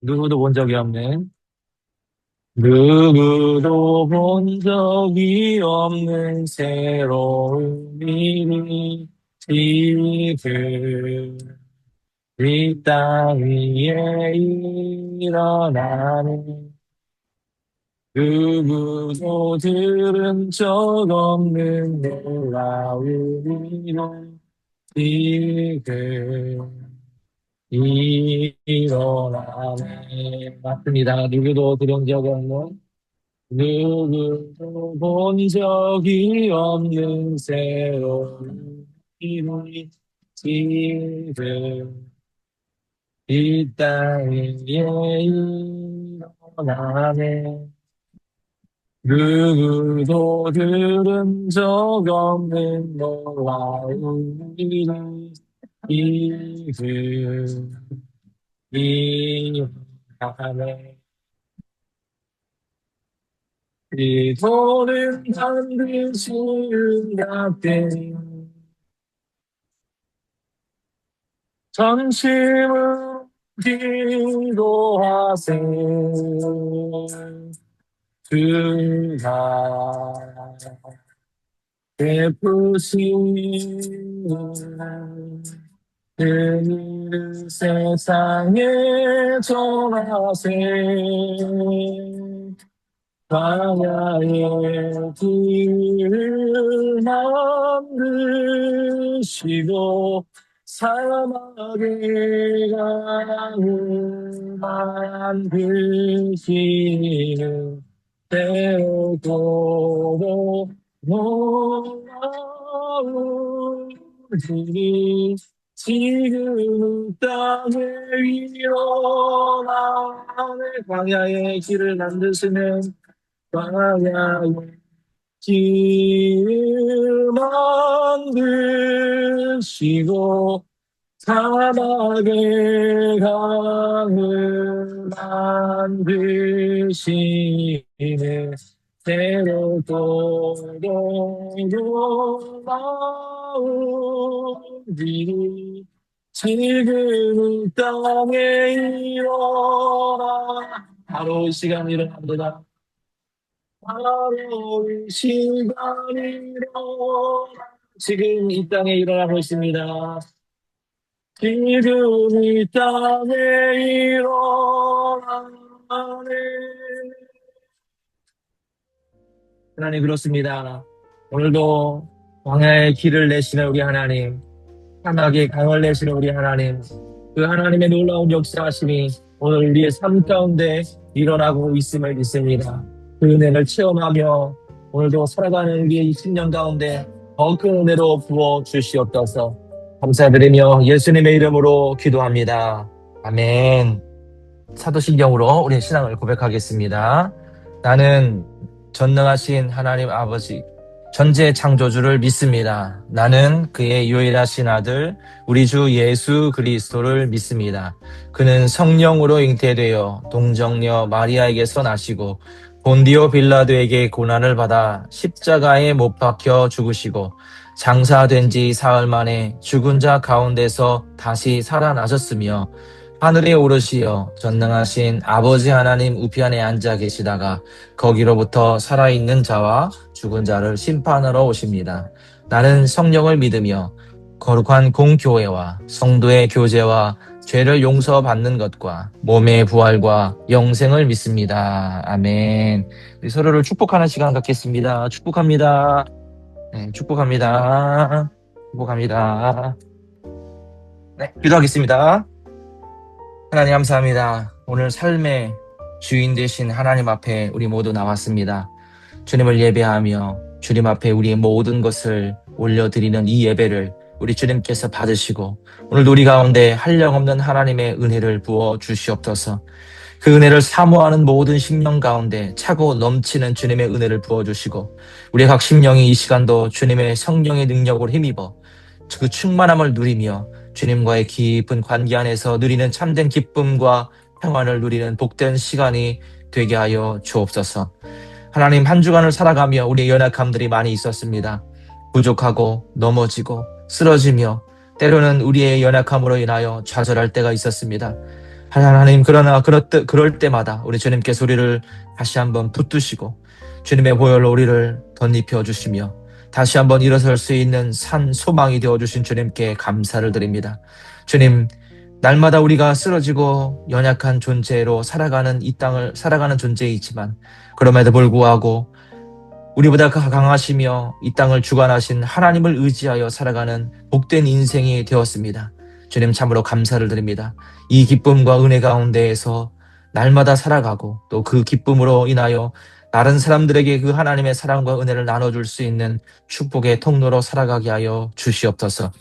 누구도 본 적이 없는, 누구도 본 적이 없는 새로운 일이 지금 이 땅 위에 일어나는, 누구도 들은 적 없는 놀라운 일을 지금 일어나네. 맞습니다. 누구도 들은 적 없는, 누구도 본 적이 없는 새로운 일이 지금 이 땅에 일어나네. 누구도 들은 적 없는 놀라운 일이 지금 일어나네. 이도는 반드시 응답된 전심을 기도하세. 그가 베푸신 그 세상에 전하세. 광야의 길을 만드시고 사막의 강을 만드시는 때도 놀라운 일이 지금 땅에 일어나네. 광야의 길을 만드시는 광야의 길을 만드시고 사막의 강을 만드시네. 때로도 놀라운 일이 지금 이 땅에 일어나. 바로 이 시간 일어납니다. 바로 이 시간이로 지금 이 땅에 일어나고 있습니다. 지금 이 땅에 일어나네. 하나님, 그렇습니다. 오늘도 광야의 길을 내시는 우리 하나님, 사막의 강을 내시는 우리 하나님, 그 하나님의 놀라운 역사하심이 오늘 우리의 삶 가운데 일어나고 있음을 믿습니다. 그 은혜를 체험하며 오늘도 살아가는 우리의 이 10년 가운데 더 큰 은혜로 부어 주시옵소서. 감사드리며 예수님의 이름으로 기도합니다. 아멘. 사도신경으로 우리 신앙을 고백하겠습니다. 나는 전능하신 하나님 아버지, 전체 창조주를 믿습니다. 나는 그의 유일하신 아들, 우리 주 예수 그리스도를 믿습니다. 그는 성령으로 잉태되어 동정녀 마리아에게서 나시고 본디오 빌라도에게 고난을 받아 십자가에 못 박혀 죽으시고 장사된 지 사흘 만에 죽은 자 가운데서 다시 살아나셨으며 하늘에 오르시어 전능하신 아버지 하나님 우편에 앉아 계시다가 거기로부터 살아있는 자와 죽은 자를 심판하러 오십니다. 나는 성령을 믿으며 거룩한 공교회와 성도의 교제와 죄를 용서받는 것과 몸의 부활과 영생을 믿습니다. 아멘. 우리 서로를 축복하는 시간 갖겠습니다. 축복합니다. 네, 축복합니다. 축복합니다. 네, 기도하겠습니다. 하나님 감사합니다. 오늘 삶의 주인 되신 하나님 앞에 우리 모두 나왔습니다. 주님을 예배하며 주님 앞에 우리의 모든 것을 올려드리는 이 예배를 우리 주님께서 받으시고 오늘도 우리 가운데 한량없는 하나님의 은혜를 부어 주시옵소서. 그 은혜를 사모하는 모든 심령 가운데 차고 넘치는 주님의 은혜를 부어주시고 우리 각 심령이 이 시간도 주님의 성령의 능력으로 힘입어 그 충만함을 누리며 주님과의 깊은 관계 안에서 누리는 참된 기쁨과 평안을 누리는 복된 시간이 되게 하여 주옵소서. 하나님, 한 주간을 살아가며 우리의 연약함들이 많이 있었습니다. 부족하고 넘어지고 쓰러지며 때로는 우리의 연약함으로 인하여 좌절할 때가 있었습니다. 하나님, 그러나 그럴 때마다 우리 주님께서 우리를 다시 한번 붙드시고 주님의 보혈로 우리를 덧입혀 주시며 다시 한번 일어설 수 있는 산 소망이 되어주신 주님께 감사를 드립니다. 주님, 날마다 우리가 쓰러지고 연약한 존재로 살아가는 이 땅을 살아가는 존재이지만 그럼에도 불구하고 우리보다 강하시며 이 땅을 주관하신 하나님을 의지하여 살아가는 복된 인생이 되었습니다. 주님, 참으로 감사를 드립니다. 이 기쁨과 은혜 가운데에서 날마다 살아가고 또 그 기쁨으로 인하여 다른 사람들에게 그 하나님의 사랑과 은혜를 나눠줄 수 있는 축복의 통로로 살아가게 하여 주시옵소서.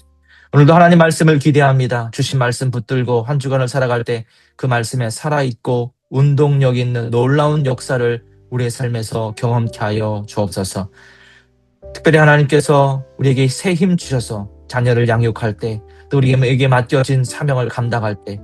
오늘도 하나님 말씀을 기대합니다. 주신 말씀 붙들고 한 주간을 살아갈 때 그 말씀에 살아있고 운동력 있는 놀라운 역사를 우리의 삶에서 경험케 하여 주옵소서. 특별히 하나님께서 우리에게 새 힘 주셔서 자녀를 양육할 때, 또 우리에게 맡겨진 사명을 감당할 때,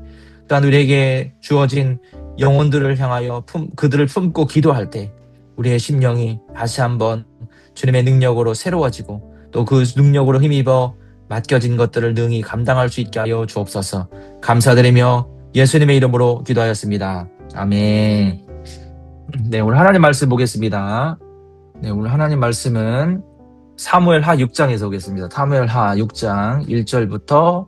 또한 우리에게 주어진 영혼들을 향하여 그들을 품고 기도할 때 우리의 심령이 다시 한번 주님의 능력으로 새로워지고 또 그 능력으로 힘입어 맡겨진 것들을 능히 감당할 수 있게 하여 주옵소서. 감사드리며 예수님의 이름으로 기도하였습니다. 아멘. 네, 오늘 하나님 말씀 보겠습니다. 네, 오늘 하나님 말씀은 사무엘하 6장에서 보겠습니다. 사무엘하 6장 1절부터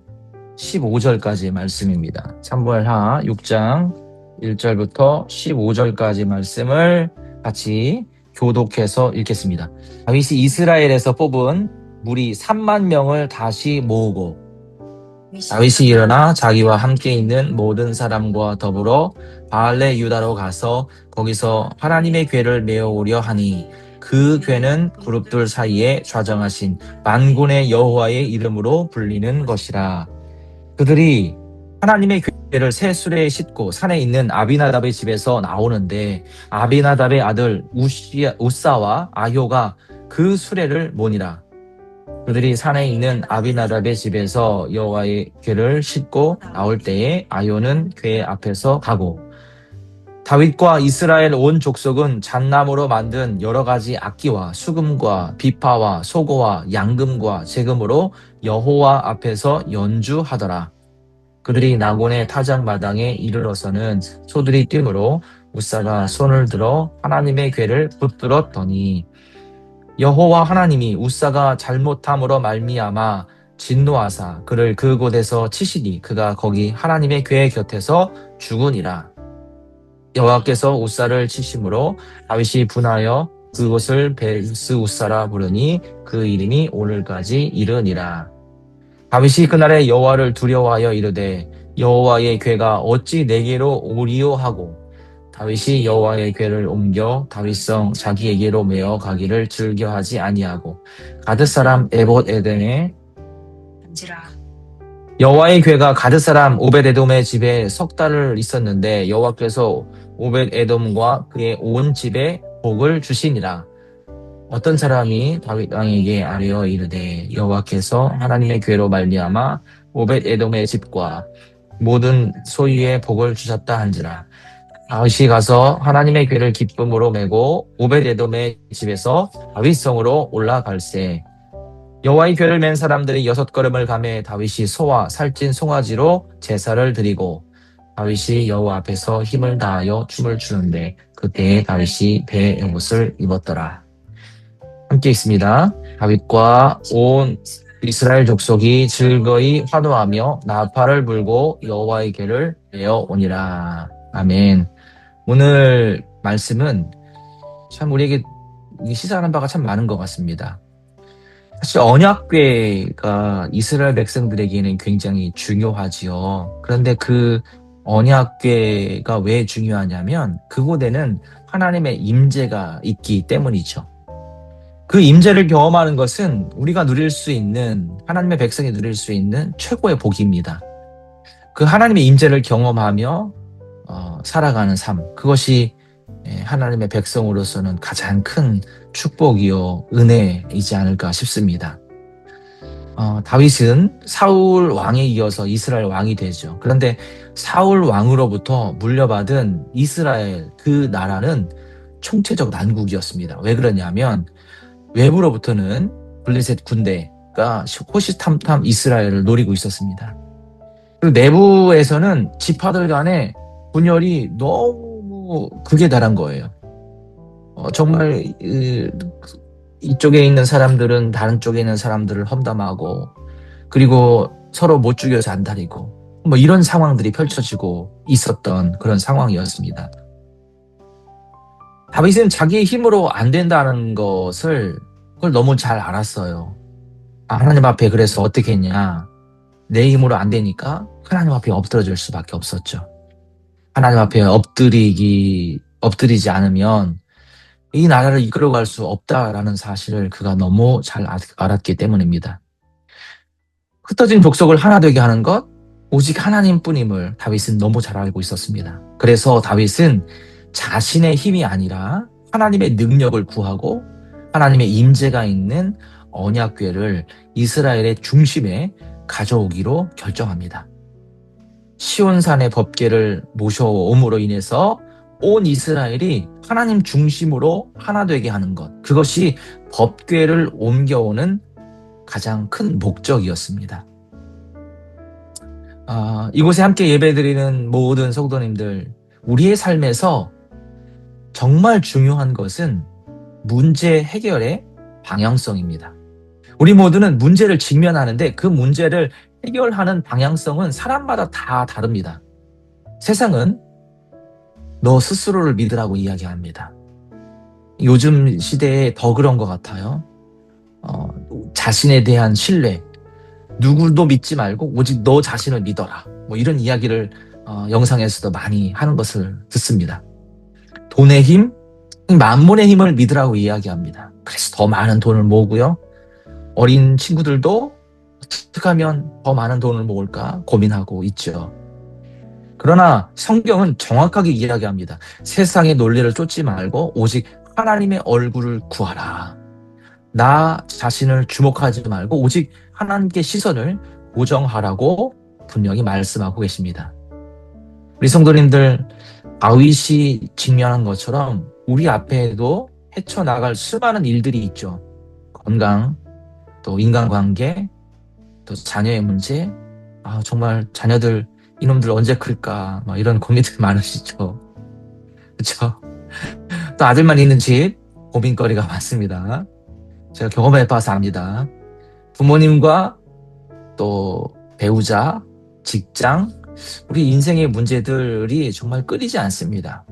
15절까지 말씀입니다. 사무엘하 6장 1절부터 15절까지 말씀을 같이 교독해서 읽겠습니다. 다윗이 이스라엘에서 뽑은 무리 3만 명을 다시 모으고 다윗이 일어나 자기와 함께 있는 모든 사람과 더불어 바알레 유다로 가서 거기서 하나님의 궤를 메어오려 하니 그 궤는 그룹들 사이에 좌정하신 만군의 여호와의 이름으로 불리는 것이라. 그들이 하나님의 궤를 새 수레에 싣고 산에 있는 아비나답의 집에서 나오는데 아비나답의 아들 우사와 아효가 그 수레를 모니라. 그들이 산에 있는 아비나답의 집에서 여호와의 궤를 싣고 나올 때에 아효는 궤 앞에서 가고 다윗과 이스라엘 온 족속은 잣나무로 만든 여러 가지 악기와 수금과 비파와 소고와 양금과 제금으로 여호와 앞에서 연주하더라. 그들이 나곤의 타작마당에 이르러서는 소들이 뛰므로 우사가 손을 들어 하나님의 궤를 붙들었더니 여호와 하나님이 우사가 잘못함으로 말미암아 진노하사 그를 그곳에서 치시니 그가 거기 하나님의 궤 곁에서 죽으니라. 여호와께서 우사를 치심으로 다윗이 분하여 그곳을 베스 우사라 부르니 그 이름이 오늘까지 이르니라. 다윗이 그날에 여호와를 두려워하여 이르되 여호와의 궤가 어찌 내게로 오리오 하고 다윗이 여호와의 궤를 옮겨 다윗성 자기에게로 메어 가기를 즐겨하지 아니하고 가드 사람 에봇 에돔에 여호와의 궤가 가드 사람 오벳 에돔의 집에 석 달을 있었는데 여호와께서 오벳 에돔과 그의 온 집에 복을 주시니라. 어떤 사람이 다윗 왕에게 아뢰어 이르되 여호와께서 하나님의 궤로 말미암아 오벳 에돔의 집과 모든 소유의 복을 주셨다 한지라. 다윗이 가서 하나님의 궤를 기쁨으로 메고 오벳 에돔의 집에서 다윗성으로 올라갈새 여호와의 궤를 맨 사람들이 6걸음을 가매 다윗이 소와 살찐 송아지로 제사를 드리고 다윗이 여호와 앞에서 힘을 다하여 춤을 추는데 그때에 다윗이 배의 옷을 입었더라. 함께 있습니다. 다윗과 온 이스라엘 족속이 즐거이 환호하며 나팔을 불고 여호와의 궤를 메어 오니라. 아멘. 오늘 말씀은 참 우리에게 시사하는 바가 참 많은 것 같습니다. 사실 언약궤가 이스라엘 백성들에게는 굉장히 중요하지요. 그런데 그 언약궤가 왜 중요하냐면 그곳에는 하나님의 임재가 있기 때문이죠. 그 임재를 경험하는 것은 우리가 누릴 수 있는, 하나님의 백성이 누릴 수 있는 최고의 복입니다. 그 하나님의 임재를 경험하며 살아가는 삶, 그것이 하나님의 백성으로서는 가장 큰 축복이요 은혜이지 않을까 싶습니다. 다윗은 사울 왕에 이어서 이스라엘 왕이 되죠. 그런데 사울 왕으로부터 물려받은 이스라엘 그 나라는 총체적 난국이었습니다. 왜 그러냐면 외부로부터는 블레셋 군대가 호시탐탐 이스라엘을 노리고 있었습니다. 그리고 내부에서는 지파들 간에 분열이 너무 극에 달한 거예요. 정말 이쪽에 있는 사람들은 다른 쪽에 있는 사람들을 험담하고, 그리고 서로 못 죽여서 안달이고, 뭐 이런 상황들이 펼쳐지고 있었던 그런 상황이었습니다. 다윗은 자기의 힘으로 안 된다는 그걸 너무 잘 알았어요. 하나님 앞에 그래서 어떻게 했냐. 내 힘으로 안 되니까 하나님 앞에 엎드러질 수밖에 없었죠. 하나님 앞에 엎드리지 않으면 이 나라를 이끌어갈 수 없다라는 사실을 그가 너무 잘 알았기 때문입니다. 흩어진 족속을 하나 되게 하는 것, 오직 하나님뿐임을 다윗은 너무 잘 알고 있었습니다. 그래서 다윗은 자신의 힘이 아니라 하나님의 능력을 구하고 하나님의 임재가 있는 언약궤를 이스라엘의 중심에 가져오기로 결정합니다. 시온산의 법궤를 모셔옴으로 인해서 온 이스라엘이 하나님 중심으로 하나 되게 하는 것, 그것이 법궤를 옮겨오는 가장 큰 목적이었습니다. 이곳에 함께 예배드리는 모든 성도님들, 우리의 삶에서 정말 중요한 것은 문제 해결의 방향성입니다. 우리 모두는 문제를 직면하는데 그 문제를 해결하는 방향성은 사람마다 다 다릅니다. 세상은 너 스스로를 믿으라고 이야기합니다. 요즘 시대에 더 그런 것 같아요. 자신에 대한 신뢰, 누구도 믿지 말고 오직 너 자신을 믿어라. 뭐 이런 이야기를 영상에서도 많이 하는 것을 듣습니다. 돈의 힘, 만몬의 힘을 믿으라고 이야기합니다. 그래서 더 많은 돈을 모으고요. 어린 친구들도 어떻게 하면 더 많은 돈을 모을까 고민하고 있죠. 그러나 성경은 정확하게 이야기합니다. 세상의 논리를 쫓지 말고 오직 하나님의 얼굴을 구하라. 나 자신을 주목하지 말고 오직 하나님께 시선을 고정하라고 분명히 말씀하고 계십니다. 우리 성도님들, 다윗이 직면한 것처럼 우리 앞에도 헤쳐나갈 수많은 일들이 있죠. 건강, 또 인간관계, 또 자녀의 문제. 정말 자녀들, 이놈들 언제 클까? 막 이런 고민들 많으시죠. 그렇죠? 또 아들만 있는 집, 고민거리가 많습니다. 제가 경험해봐서 압니다. 부모님과 또 배우자, 직장, 우리 인생의 문제들이 정말 끊이지 않습니다.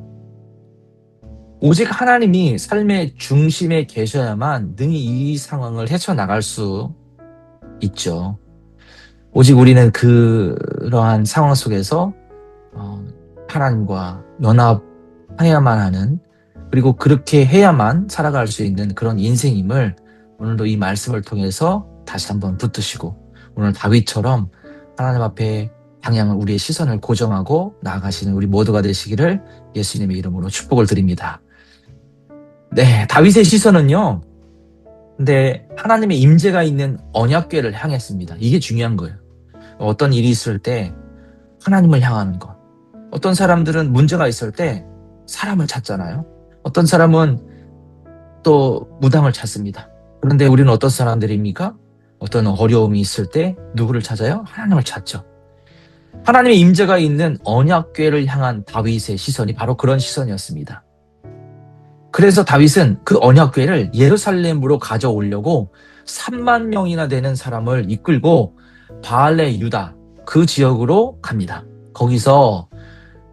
오직 하나님이 삶의 중심에 계셔야만 능히 이 상황을 헤쳐나갈 수 있죠. 오직 우리는 그러한 상황 속에서 하나님과 연합해야만 하는, 그리고 그렇게 해야만 살아갈 수 있는 그런 인생임을 오늘도 이 말씀을 통해서 다시 한번 붙드시고, 오늘 다윗처럼 하나님 앞에 방향을, 우리의 시선을 고정하고 나아가시는 우리 모두가 되시기를 예수님의 이름으로 축복을 드립니다. 네, 다윗의 시선은요, 근데 하나님의 임재가 있는 언약궤를 향했습니다. 이게 중요한 거예요. 어떤 일이 있을 때 하나님을 향하는 것. 어떤 사람들은 문제가 있을 때 사람을 찾잖아요. 어떤 사람은 또 무당을 찾습니다. 그런데 우리는 어떤 사람들입니까? 어떤 어려움이 있을 때 누구를 찾아요? 하나님을 찾죠. 하나님의 임재가 있는 언약궤를 향한 다윗의 시선이 바로 그런 시선이었습니다. 그래서 다윗은 그 언약궤를 예루살렘으로 가져오려고 3만 명이나 되는 사람을 이끌고 바알레 유다 그 지역으로 갑니다. 거기서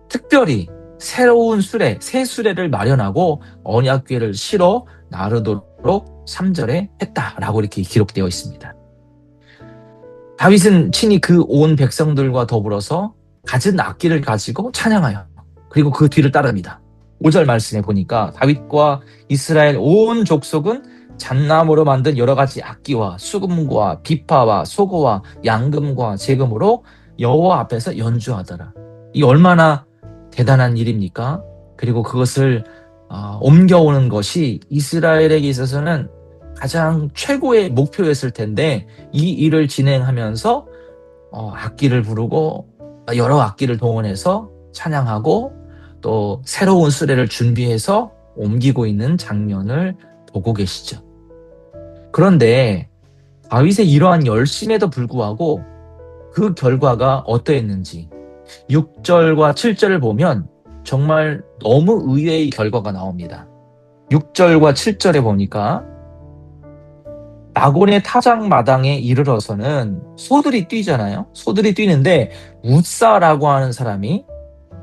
특별히 새로운 수레, 새 수레를 마련하고 언약궤를 실어 나르도록 3절에 했다라고 이렇게 기록되어 있습니다. 다윗은 친히 그 온 백성들과 더불어서 갖은 악기를 가지고 찬양하여, 그리고 그 뒤를 따릅니다. 5절 말씀에 보니까 다윗과 이스라엘 온 족속은 잣나무로 만든 여러 가지 악기와 수금과 비파와 소고와 양금과 제금으로 여호와 앞에서 연주하더라. 이 얼마나 대단한 일입니까? 그리고 그것을 옮겨오는 것이 이스라엘에게 있어서는 가장 최고의 목표였을 텐데, 이 일을 진행하면서 악기를 부르고 여러 악기를 동원해서 찬양하고 또 새로운 수레를 준비해서 옮기고 있는 장면을 보고 계시죠. 그런데 다윗의 이러한 열심에도 불구하고 그 결과가 어떠했는지 6절과 7절을 보면 정말 너무 의외의 결과가 나옵니다. 6절과 7절에 보니까 나곤의 타작마당에 이르러서는 소들이 뛰잖아요. 소들이 뛰는데 웃사라고 하는 사람이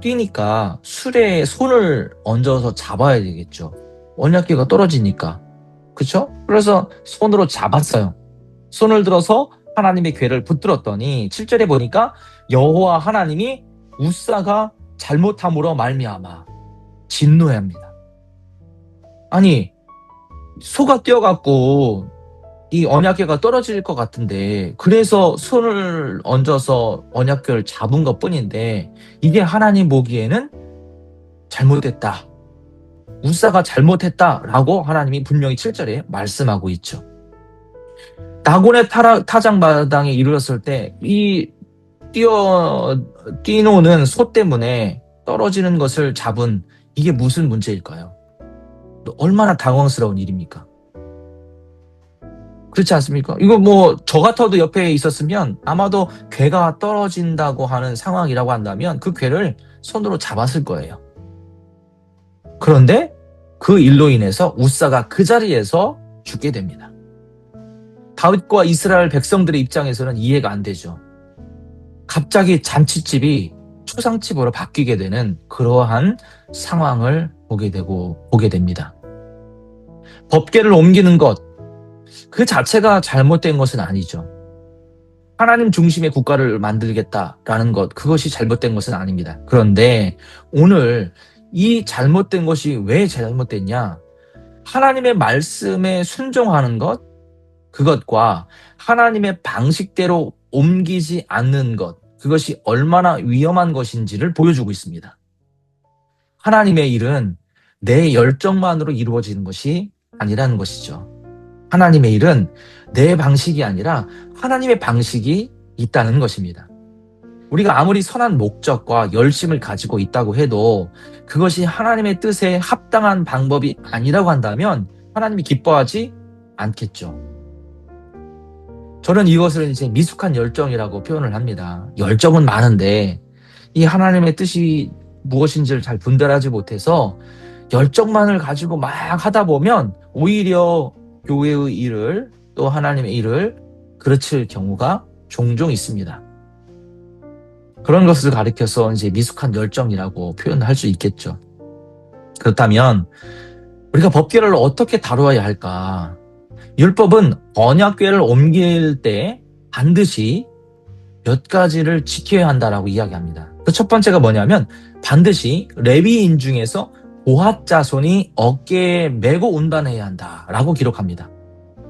뛰니까 수레에 손을 얹어서 잡아야 되겠죠. 언약궤가 떨어지니까. 그쵸? 그래서 손으로 잡았어요. 손을 들어서 하나님의 궤를 붙들었더니 7절에 보니까 여호와 하나님이 웃사가 잘못함으로 말미암아 진노합니다. 아니, 소가 뛰어갖고 이 언약궤가 떨어질 것 같은데 그래서 손을 얹어서 언약궤를 잡은 것 뿐인데 이게 하나님 보기에는 잘못됐다. 웃사가 잘못했다라고 하나님이 분명히 7절에 말씀하고 있죠. 나곤의 타작마당에 이르렀을 때 이 뛰노는 소 때문에 떨어지는 것을 잡은 이게 무슨 문제일까요? 얼마나 당황스러운 일입니까? 그렇지 않습니까? 이거 뭐 저 같아도 옆에 있었으면 아마도 궤가 떨어진다고 하는 상황이라고 한다면 그 궤를 손으로 잡았을 거예요. 그런데 그 일로 인해서 웃사가 그 자리에서 죽게 됩니다. 다윗과 이스라엘 백성들의 입장에서는 이해가 안 되죠. 갑자기 잔치집이 초상집으로 바뀌게 되는 그러한 상황을 보게 됩니다. 법궤를 옮기는 것, 그 자체가 잘못된 것은 아니죠. 하나님 중심의 국가를 만들겠다라는 것, 그것이 잘못된 것은 아닙니다. 그런데 오늘 이 잘못된 것이 왜 잘못됐냐? 하나님의 말씀에 순종하는 것, 그것과 하나님의 방식대로 옮기지 않는 것, 그것이 얼마나 위험한 것인지를 보여주고 있습니다. 하나님의 일은 내 열정만으로 이루어지는 것이 아니라는 것이죠. 하나님의 일은 내 방식이 아니라 하나님의 방식이 있다는 것입니다. 우리가 아무리 선한 목적과 열심을 가지고 있다고 해도 그것이 하나님의 뜻에 합당한 방법이 아니라고 한다면 하나님이 기뻐하지 않겠죠. 저는 이것을 이제 미숙한 열정이라고 표현을 합니다. 열정은 많은데 이 하나님의 뜻이 무엇인지를 잘 분별하지 못해서 열정만을 가지고 막 하다 보면 오히려 교회의 일을 또 하나님의 일을 그르칠 경우가 종종 있습니다. 그런 것을 가리켜서 이제 미숙한 열정이라고 표현할 수 있겠죠. 그렇다면 우리가 법궤를 어떻게 다루어야 할까? 율법은 언약궤를 옮길 때 반드시 몇 가지를 지켜야 한다라고 이야기합니다. 그 첫 번째가 뭐냐면 반드시 레위인 중에서 고핫 자손이 어깨에 메고 운반해야 한다라고 기록합니다.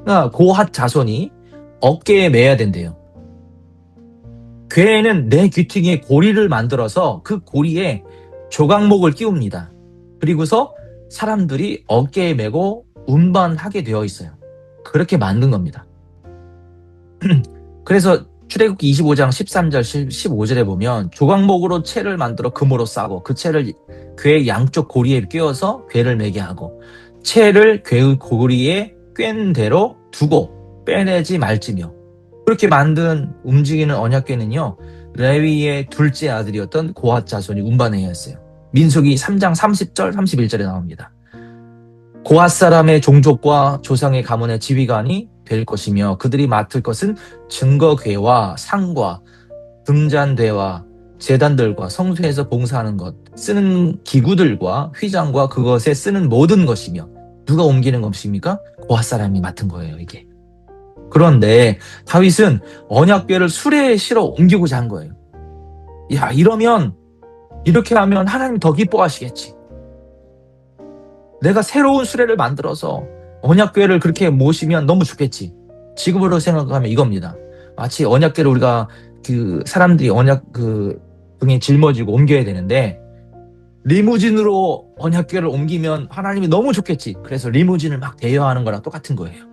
그러니까 고핫 자손이 어깨에 매야 된대요. 궤에는 네 귀퉁이에 고리를 만들어서 그 고리에 조각목을 끼웁니다. 그리고서 사람들이 어깨에 메고 운반하게 되어 있어요. 그렇게 만든 겁니다. 그래서 출애굽기 25장 13절 15절에 보면 조각목으로 채를 만들어 금으로 싸고 그 채를 궤 양쪽 고리에 끼워서 궤를 매게 하고 채를 궤의 고리에 꿰는 대로 두고 빼내지 말지며 그렇게 만든 움직이는 언약궤는요 레위의 둘째 아들이었던 고핫 자손이 운반해야 했어요. 민수기 3장 30절 31절에 나옵니다. 고핫 사람의 종족과 조상의 가문의 지휘관이 될 것이며 그들이 맡을 것은 증거궤와 상과 등잔대와 제단들과 성소에서 봉사하는 것, 쓰는 기구들과 휘장과 그것에 쓰는 모든 것이며 누가 옮기는 것입니까? 고핫 사람이 맡은 거예요, 이게. 그런데 다윗은 언약궤를 수레에 실어 옮기고자 한 거예요. 야, 이렇게 하면 하나님 더 기뻐하시겠지. 내가 새로운 수레를 만들어서 언약궤를 그렇게 모시면 너무 좋겠지. 지금으로 생각하면 이겁니다. 마치 언약궤를 우리가 그 사람들이 언약 등에 짊어지고 옮겨야 되는데 리무진으로 언약궤를 옮기면 하나님이 너무 좋겠지. 그래서 리무진을 막 대여하는 거랑 똑같은 거예요.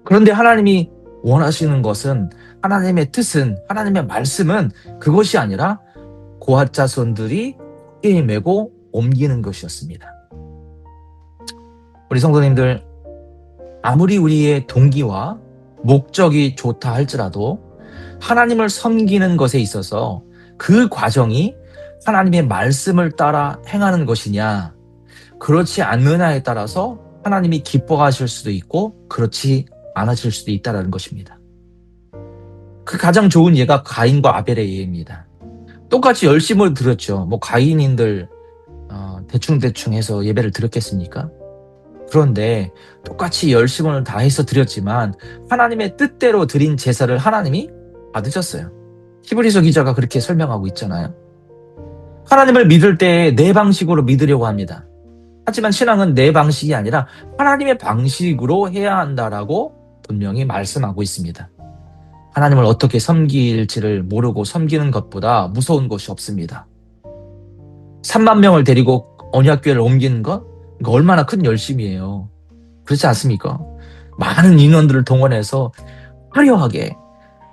그런데 하나님이 원하시는 것은 하나님의 뜻은 하나님의 말씀은 그것이 아니라 고핫 자손들이 어깨에 메고 옮기는 것이었습니다. 우리 성도님들 아무리 우리의 동기와 목적이 좋다 할지라도 하나님을 섬기는 것에 있어서 그 과정이 하나님의 말씀을 따라 행하는 것이냐, 그렇지 않느냐에 따라서 하나님이 기뻐하실 수도 있고 그렇지 않으실 수도 있다는 것입니다. 그 가장 좋은 예가 가인과 아벨의 예입니다. 똑같이 열심을 드렸죠. 뭐 가인인들 대충 해서 예배를 드렸겠습니까? 그런데 똑같이 열심을 다해서 드렸지만 하나님의 뜻대로 드린 제사를 하나님이 받으셨어요. 히브리서 기자가 그렇게 설명하고 있잖아요. 하나님을 믿을 때 내 방식으로 믿으려고 합니다. 하지만 신앙은 내 방식이 아니라 하나님의 방식으로 해야 한다라고 분명히 말씀하고 있습니다. 하나님을 어떻게 섬길지를 모르고 섬기는 것보다 무서운 것이 없습니다. 3만 명을 데리고 언약궤를 옮기는 것? 이거 얼마나 큰 열심이에요. 그렇지 않습니까? 많은 인원들을 동원해서 화려하게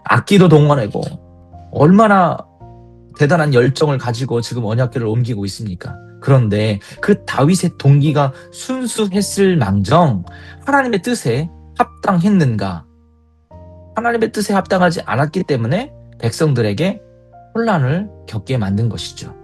악기도 동원하고 얼마나 대단한 열정을 가지고 지금 언약궤를 옮기고 있습니까? 그런데 그 다윗의 동기가 순수했을 망정 하나님의 뜻에 합당했는가? 하나님의 뜻에 합당하지 않았기 때문에 백성들에게 혼란을 겪게 만든 것이죠.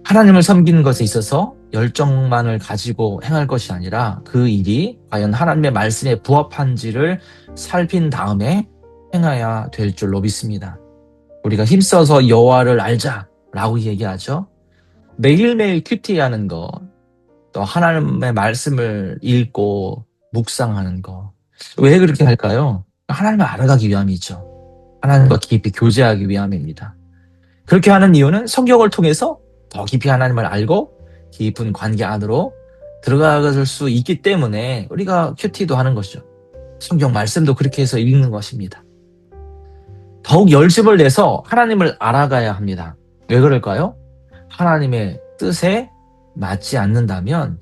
하나님을 섬기는 것에 있어서 열정만을 가지고 행할 것이 아니라 그 일이 과연 하나님의 말씀에 부합한지를 살핀 다음에 행해야 될 줄로 믿습니다. 우리가 힘써서 여호와를 알자라고 얘기하죠. 매일매일 큐티하는 것, 또 하나님의 말씀을 읽고 묵상하는 것. 왜 그렇게 할까요? 하나님을 알아가기 위함이죠. 하나님과 깊이 교제하기 위함입니다. 그렇게 하는 이유는 성경을 통해서 더 깊이 하나님을 알고 깊은 관계 안으로 들어갈 수 있기 때문에 우리가 큐티도 하는 것이죠. 성경 말씀도 그렇게 해서 읽는 것입니다. 더욱 열심을 내서 하나님을 알아가야 합니다. 왜 그럴까요? 하나님의 뜻에 맞지 않는다면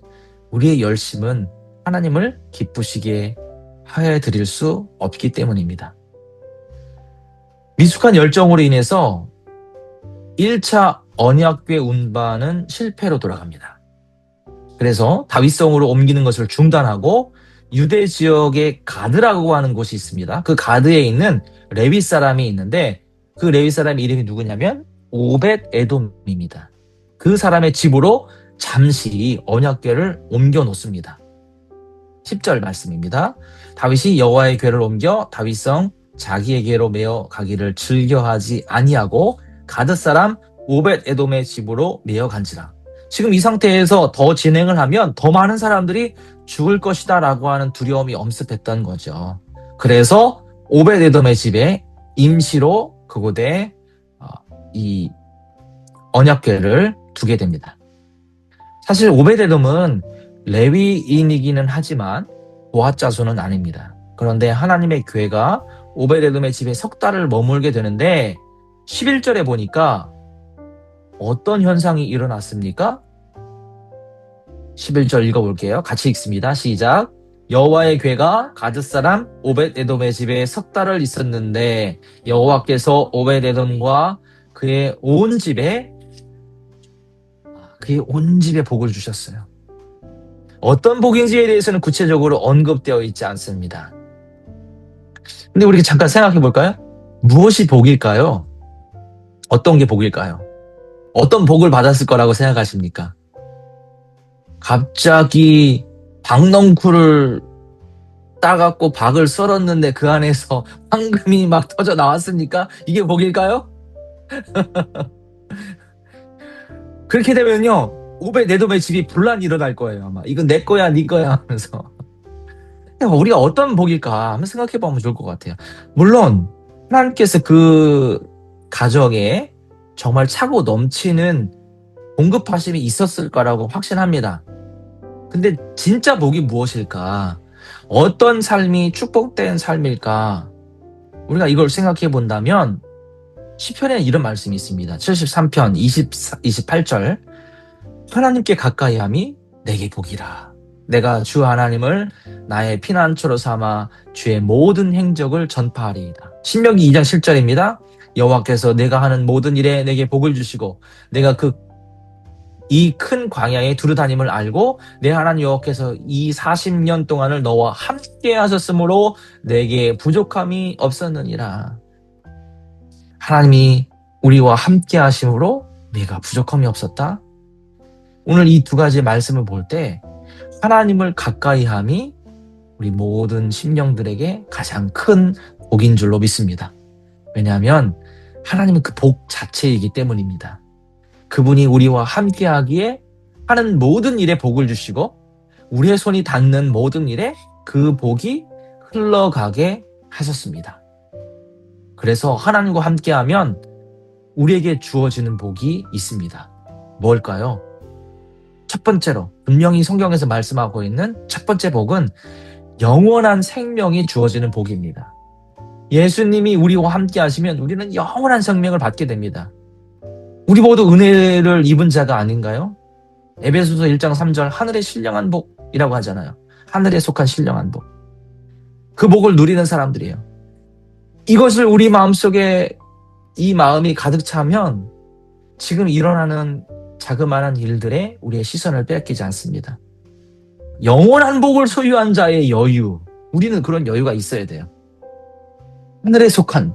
우리의 열심은 하나님을 기쁘시게 하여 드릴 수 없기 때문입니다. 미숙한 열정으로 인해서 1차 언약궤 운반은 실패로 돌아갑니다. 그래서 다윗성으로 옮기는 것을 중단하고 유대 지역에 가드라고 하는 곳이 있습니다. 그 가드에 있는 레위 사람이 있는데 그 레위 사람의 이름이 누구냐면 오벳 에돔입니다. 그 사람의 집으로 잠시 언약궤를 옮겨 놓습니다. 10절 말씀입니다. 다윗이 여호와의 궤를 옮겨 다윗성 자기에게로 메어 가기를 즐겨하지 아니하고 가드 사람 오벳 에돔의 집으로 메어 간지라. 지금 이 상태에서 더 진행을 하면 더 많은 사람들이 죽을 것이다 라고 하는 두려움이 엄습했던 거죠. 그래서 오벳 에돔의 집에 임시로 그곳에 이 언약궤를 두게 됩니다. 사실 오벳 에돔은 레위인이기는 하지만 고핫 자손은 아닙니다. 그런데 하나님의 궤가 오벳 에돔의 집에 석 달을 머물게 되는데 11절에 보니까 어떤 현상이 일어났습니까? 11절 읽어볼게요. 같이 읽습니다. 시작. 여호와의 궤가 가드 사람 오벳 에돔의 집에 석 달을 있었는데 여호와께서 오벳 에돔과 그의 온 집에 복을 주셨어요. 어떤 복인지에 대해서는 구체적으로 언급되어 있지 않습니다. 근데 우리가 잠깐 생각해 볼까요? 무엇이 복일까요? 어떤 게 복일까요? 어떤 복을 받았을 거라고 생각하십니까? 갑자기 박넝쿨을 따갖고 박을 썰었는데 그 안에서 황금이 막 터져 나왔습니까? 이게 복일까요? 그렇게 되면요, 오벳 에돔의 집이 분란이 일어날 거예요. 아마 이건 내 거야, 네 거야 하면서. 우리가 어떤 복일까 한번 생각해 보면 좋을 것 같아요. 물론 하나님께서 그 가정에 정말 차고 넘치는 공급하심이 있었을 거라고 확신합니다. 근데 진짜 복이 무엇일까? 어떤 삶이 축복된 삶일까? 우리가 이걸 생각해 본다면 시편에 이런 말씀이 있습니다. 73편 28절 하나님께 가까이함이 내게 복이라. 내가 주 하나님을 나의 피난처로 삼아 주의 모든 행적을 전파하리이다. 신명기 2장 7절입니다. 여호와께서 내가 하는 모든 일에 내게 복을 주시고 내가 그 이 큰 광야에 두루다님을 알고 내 하나님 여호와께서 이 40년 동안을 너와 함께 하셨으므로 내게 부족함이 없었느니라. 하나님이 우리와 함께 하심으로 내가 부족함이 없었다. 오늘 이 두 가지 말씀을 볼 때 하나님을 가까이 함이 우리 모든 심령들에게 가장 큰 복인 줄로 믿습니다. 왜냐하면 하나님은 그 복 자체이기 때문입니다. 그분이 우리와 함께 하기에 하는 모든 일에 복을 주시고 우리의 손이 닿는 모든 일에 그 복이 흘러가게 하셨습니다. 그래서 하나님과 함께하면 우리에게 주어지는 복이 있습니다. 뭘까요? 첫 번째로 분명히 성경에서 말씀하고 있는 첫 번째 복은 영원한 생명이 주어지는 복입니다. 예수님이 우리와 함께 하시면 우리는 영원한 생명을 받게 됩니다. 우리 모두 은혜를 입은 자가 아닌가요? 에베소서 1장 3절 하늘의 신령한 복이라고 하잖아요. 하늘에 속한 신령한 복. 그 복을 누리는 사람들이에요. 이것을 우리 마음속에 이 마음이 가득 차면 지금 일어나는 자그마한 일들에 우리의 시선을 뺏기지 않습니다. 영원한 복을 소유한 자의 여유, 우리는 그런 여유가 있어야 돼요. 하늘에 속한,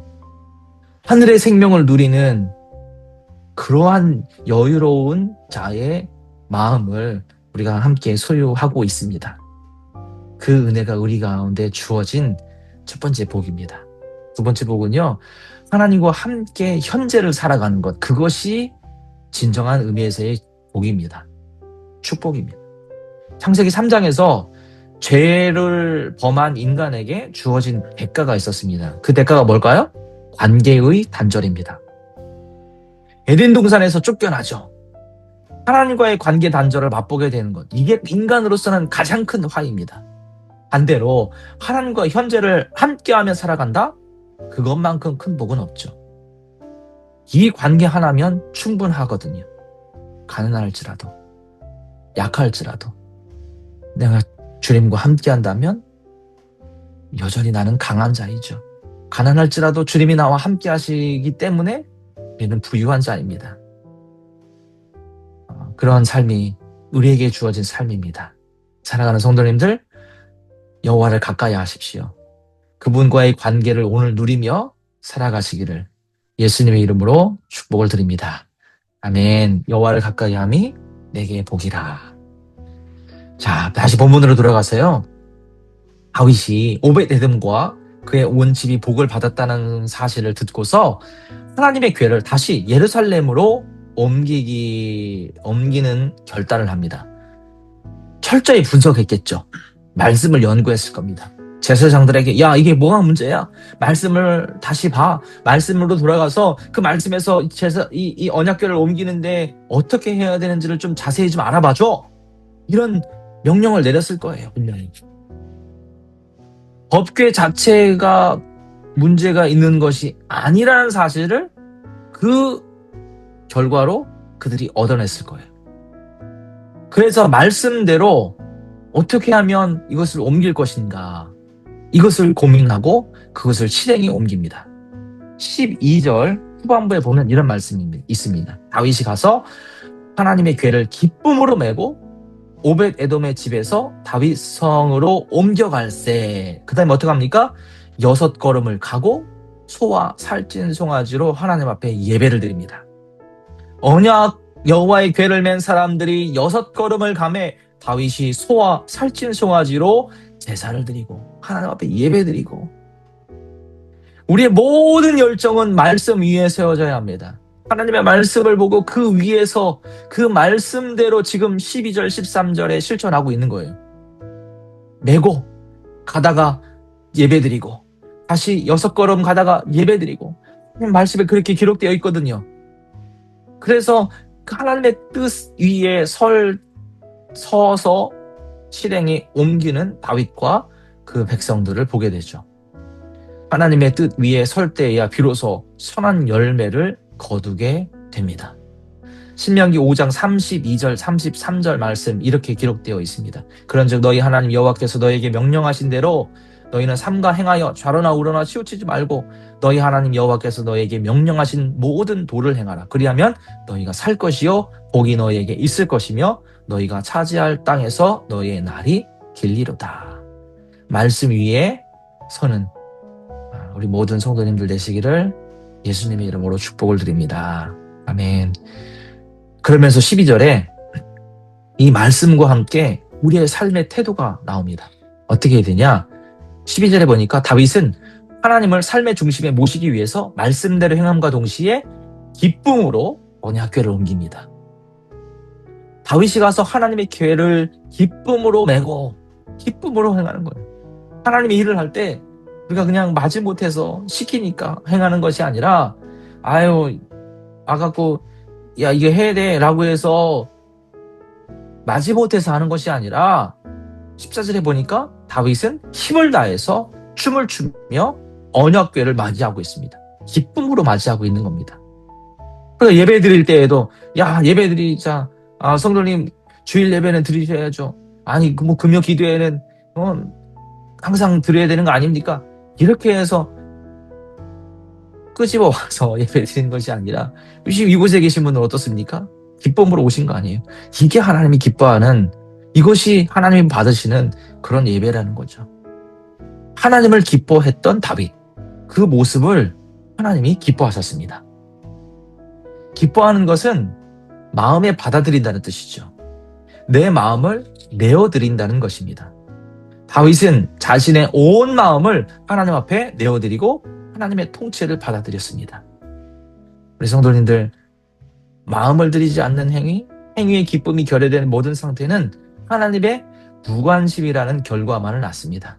하늘의 생명을 누리는 그러한 여유로운 자의 마음을 우리가 함께 소유하고 있습니다. 그 은혜가 우리 가운데 주어진 첫 번째 복입니다. 두 번째 복은요, 하나님과 함께 현재를 살아가는 것, 그것이 진정한 의미에서의 복입니다. 축복입니다. 창세기 3장에서 죄를 범한 인간에게 주어진 대가가 있었습니다. 그 대가가 뭘까요? 관계의 단절입니다. 에덴 동산에서 쫓겨나죠. 하나님과의 관계 단절을 맛보게 되는 것. 이게 인간으로서는 가장 큰 화입니다. 반대로 하나님과 현재를 함께하며 살아간다? 그것만큼 큰 복은 없죠. 이 관계 하나면 충분하거든요. 가난할지라도, 약할지라도 내가 주님과 함께한다면 여전히 나는 강한 자이죠. 가난할지라도 주님이 나와 함께 하시기 때문에 우리는 부유한 자입니다. 그런 삶이 우리에게 주어진 삶입니다. 사랑하는 성도님들, 여호와를 가까이 하십시오. 그분과의 관계를 오늘 누리며 살아가시기를 예수님의 이름으로 축복을 드립니다. 아멘. 여호와를 가까이 함이 내게 복이라. 자, 다시 본문으로 돌아가서요. 다윗이 오벳에돔과 그의 온 집이 복을 받았다는 사실을 듣고서 하나님의 궤를 다시 예루살렘으로 옮기는 결단을 합니다. 철저히 분석했겠죠. 말씀을 연구했을 겁니다. 제사장들에게 야, 이게 뭐가 문제야? 말씀을 다시 봐. 말씀으로 돌아가서 그 말씀에서 이 언약궤를 옮기는데 어떻게 해야 되는지를 좀 자세히 좀 알아봐줘. 이런 명령을 내렸을 거예요. 분명히. 법궤 자체가 문제가 있는 것이 아니라는 사실을 그 결과로 그들이 얻어냈을 거예요. 그래서 말씀대로 어떻게 하면 이것을 옮길 것인가, 이것을 고민하고 그것을 실행에 옮깁니다. 12절 후반부에 보면 이런 말씀이 있습니다. 다윗이 가서 하나님의 궤를 기쁨으로 메고 오벳 에돔의 집에서 다윗 성으로 옮겨갈세. 그 다음에 어떻게 합니까? 6걸음을 가고 소와 살찐 송아지로 하나님 앞에 예배를 드립니다. 언약 여호와의 궤를 맨 사람들이 6걸음을 가매 다윗이 소와 살찐 송아지로 제사를 드리고 하나님 앞에 예배 드리고. 우리의 모든 열정은 말씀 위에 세워져야 합니다. 하나님의 말씀을 보고 그 위에서 그 말씀대로 지금 12절 13절에 실천하고 있는 거예요. 메고 가다가 예배드리고 다시 6걸음 가다가 예배드리고. 말씀에 그렇게 기록되어 있거든요. 그래서 하나님의 뜻 위에 서서 실행에 옮기는 다윗과 그 백성들을 보게 되죠. 하나님의 뜻 위에 설 때에야 비로소 선한 열매를 거두게 됩니다. 신명기 5장 32절 33절 말씀 이렇게 기록되어 있습니다. 그런즉 너희 하나님 여호와께서 너에게 명령하신 대로 너희는 삼가 행하여 좌로나 우로나 치우치지 말고 너희 하나님 여호와께서 너희에게 명령하신 모든 도를 행하라. 그리하면 너희가 살 것이요 복이 너희에게 있을 것이며 너희가 차지할 땅에서 너희의 날이 길리로다. 말씀 위에 서는 우리 모든 성도님들 되시기를 예수님의 이름으로 축복을 드립니다. 아멘. 그러면서 12절에 이 말씀과 함께 우리의 삶의 태도가 나옵니다. 어떻게 해야 되냐? 12절에 보니까 다윗은 하나님을 삶의 중심에 모시기 위해서 말씀대로 행함과 동시에 기쁨으로 언약궤를 옮깁니다. 다윗이 가서 하나님의 궤를 기쁨으로 메고 기쁨으로 행하는 거예요. 하나님의 일을 할 때 우리가 그냥 마지못해서 시키니까 행하는 것이 아니라 와갖고 야 이거 해야 돼 라고 해서 마지못해서 하는 것이 아니라 14절에 보니까 다윗은 힘을 다해서 춤을 추며 언약궤를 맞이하고 있습니다. 기쁨으로 맞이하고 있는 겁니다. 그래서 예배 드릴 때에도 예배 드리자. 성도님 주일 예배는 드리셔야죠. 아니 금요 기도회는 항상 드려야 되는 거 아닙니까? 이렇게 해서 끄집어 와서 예배 드리는 것이 아니라 이곳에 계신 분은 어떻습니까? 기쁨으로 오신 거 아니에요? 이게 하나님이 기뻐하는, 이것이 하나님이 받으시는 그런 예배라는 거죠. 하나님을 기뻐했던 다윗, 그 모습을 하나님이 기뻐하셨습니다. 기뻐하는 것은 마음에 받아들인다는 뜻이죠. 내 마음을 내어드린다는 것입니다. 다윗은 자신의 온 마음을 하나님 앞에 내어드리고 하나님의 통치를 받아들였습니다. 우리 성도님들, 마음을 들이지 않는 행위의 기쁨이 결여되는 모든 상태는 하나님의 무관심이라는 결과만을 낳습니다.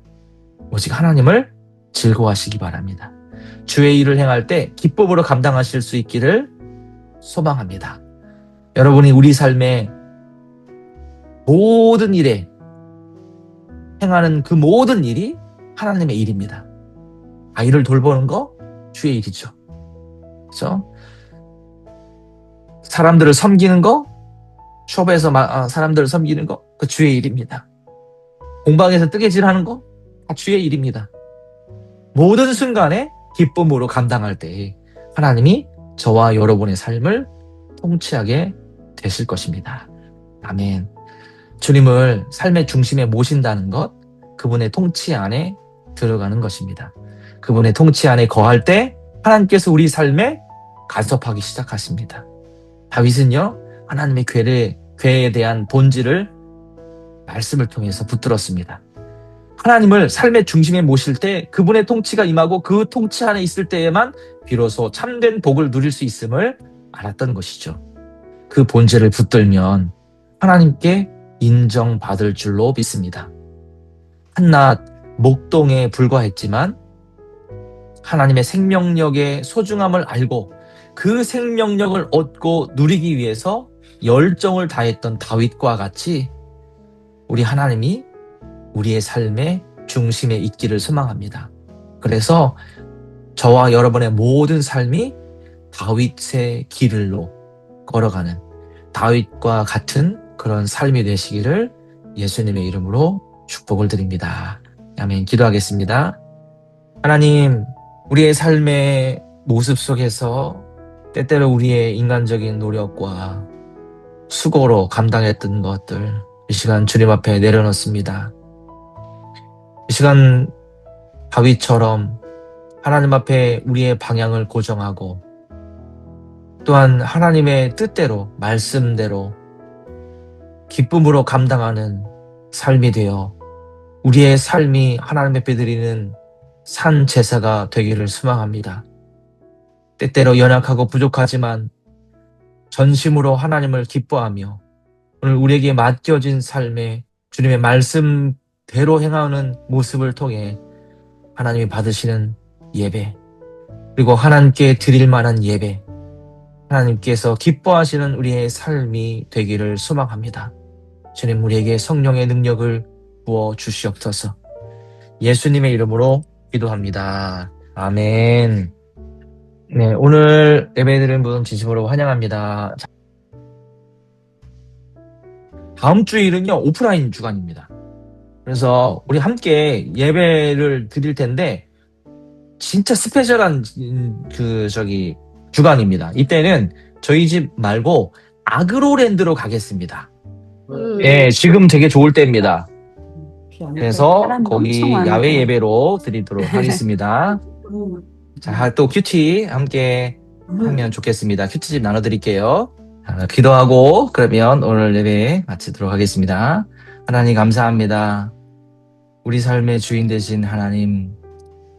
오직 하나님을 즐거워하시기 바랍니다. 주의 일을 행할 때 기쁨으로 감당하실 수 있기를 소망합니다. 여러분이 우리 삶의 모든 일에 행하는 그 모든 일이 하나님의 일입니다. 아이를 돌보는 거 주의 일이죠. 그렇죠? 사람들을 섬기는 거, 숍에서 사람들을 섬기는 거, 그 주의 일입니다. 공방에서 뜨개질하는 거, 다 주의 일입니다. 모든 순간에 기쁨으로 감당할 때 하나님이 저와 여러분의 삶을 통치하게 되실 것입니다. 아멘. 주님을 삶의 중심에 모신다는 것, 그분의 통치 안에 들어가는 것입니다. 그분의 통치 안에 거할 때 하나님께서 우리 삶에 간섭하기 시작하십니다. 다윗은요, 하나님의 궤에 대한 본질을 말씀을 통해서 붙들었습니다. 하나님을 삶의 중심에 모실 때 그분의 통치가 임하고 그 통치 안에 있을 때에만 비로소 참된 복을 누릴 수 있음을 알았던 것이죠. 그 본질을 붙들면 하나님께 인정받을 줄로 믿습니다. 한낱 목동에 불과했지만 하나님의 생명력의 소중함을 알고 그 생명력을 얻고 누리기 위해서 열정을 다했던 다윗과 같이 우리 하나님이 우리의 삶의 중심에 있기를 소망합니다. 그래서 저와 여러분의 모든 삶이 다윗의 길로 걸어가는 다윗과 같은 그런 삶이 되시기를 예수님의 이름으로 축복을 드립니다. 아멘. 기도하겠습니다. 하나님, 우리의 삶의 모습 속에서 때때로 우리의 인간적인 노력과 수고로 감당했던 것들, 이 시간 주님 앞에 내려놓습니다. 이 시간 다윗처럼 하나님 앞에 우리의 방향을 고정하고 또한 하나님의 뜻대로, 말씀대로 기쁨으로 감당하는 삶이 되어 우리의 삶이 하나님 앞에 드리는 산 제사가 되기를 소망합니다. 때때로 연약하고 부족하지만 전심으로 하나님을 기뻐하며 오늘 우리에게 맡겨진 삶에 주님의 말씀대로 행하는 모습을 통해 하나님이 받으시는 예배, 그리고 하나님께 드릴 만한 예배, 하나님께서 기뻐하시는 우리의 삶이 되기를 소망합니다. 주님, 우리에게 성령의 능력을 부어 주시옵소서. 예수님의 이름으로 기도합니다. 아멘. 네, 오늘 예배드리는 분 진심으로 환영합니다. 다음 주일은요, 오프라인 주간입니다. 그래서 우리 함께 예배를 드릴 텐데 진짜 스페셜한 주간입니다. 이때는 저희 집 말고 아그로랜드로 가겠습니다. 예, 지금 되게 좋을 때입니다. 그래서 사람이 거기 엄청 많은데. 야외 예배로 드리도록 하겠습니다. 자, 또 큐티 함께 하면 좋겠습니다. 큐티집 나눠드릴게요. 자, 기도하고 그러면 오늘 예배 마치도록 하겠습니다. 하나님 감사합니다. 우리 삶의 주인 되신 하나님,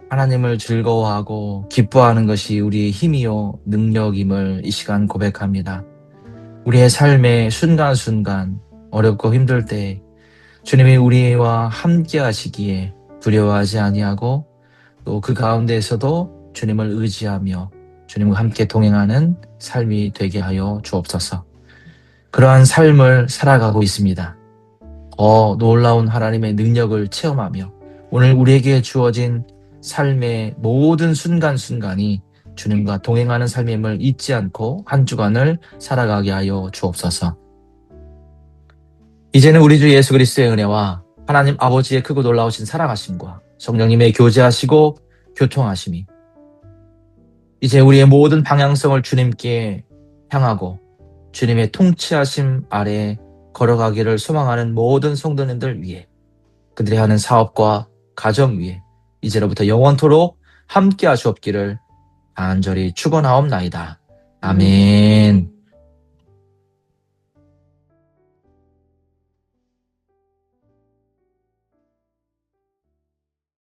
하나님을 즐거워하고 기뻐하는 것이 우리의 힘이요 능력임을 이 시간 고백합니다. 우리의 삶의 순간순간 어렵고 힘들 때 주님이 우리와 함께 하시기에 두려워하지 아니하고 또 그 가운데에서도 주님을 의지하며 주님과 함께 동행하는 삶이 되게 하여 주옵소서. 그러한 삶을 살아가고 있습니다. 더 놀라운 하나님의 능력을 체험하며 오늘 우리에게 주어진 삶의 모든 순간순간이 주님과 동행하는 삶임을 잊지 않고 한 주간을 살아가게 하여 주옵소서. 이제는 우리 주 예수 그리스도의 은혜와 하나님 아버지의 크고 놀라우신 사랑하심과 성령님의 교제하시고 교통하심이 이제 우리의 모든 방향성을 주님께 향하고 주님의 통치하심 아래 걸어가기를 소망하는 모든 성도님들 위해 그들이 하는 사업과 가정 위에 이제로부터 영원토록 함께 하시옵기를 간절히 축원하옵나이다. 아멘.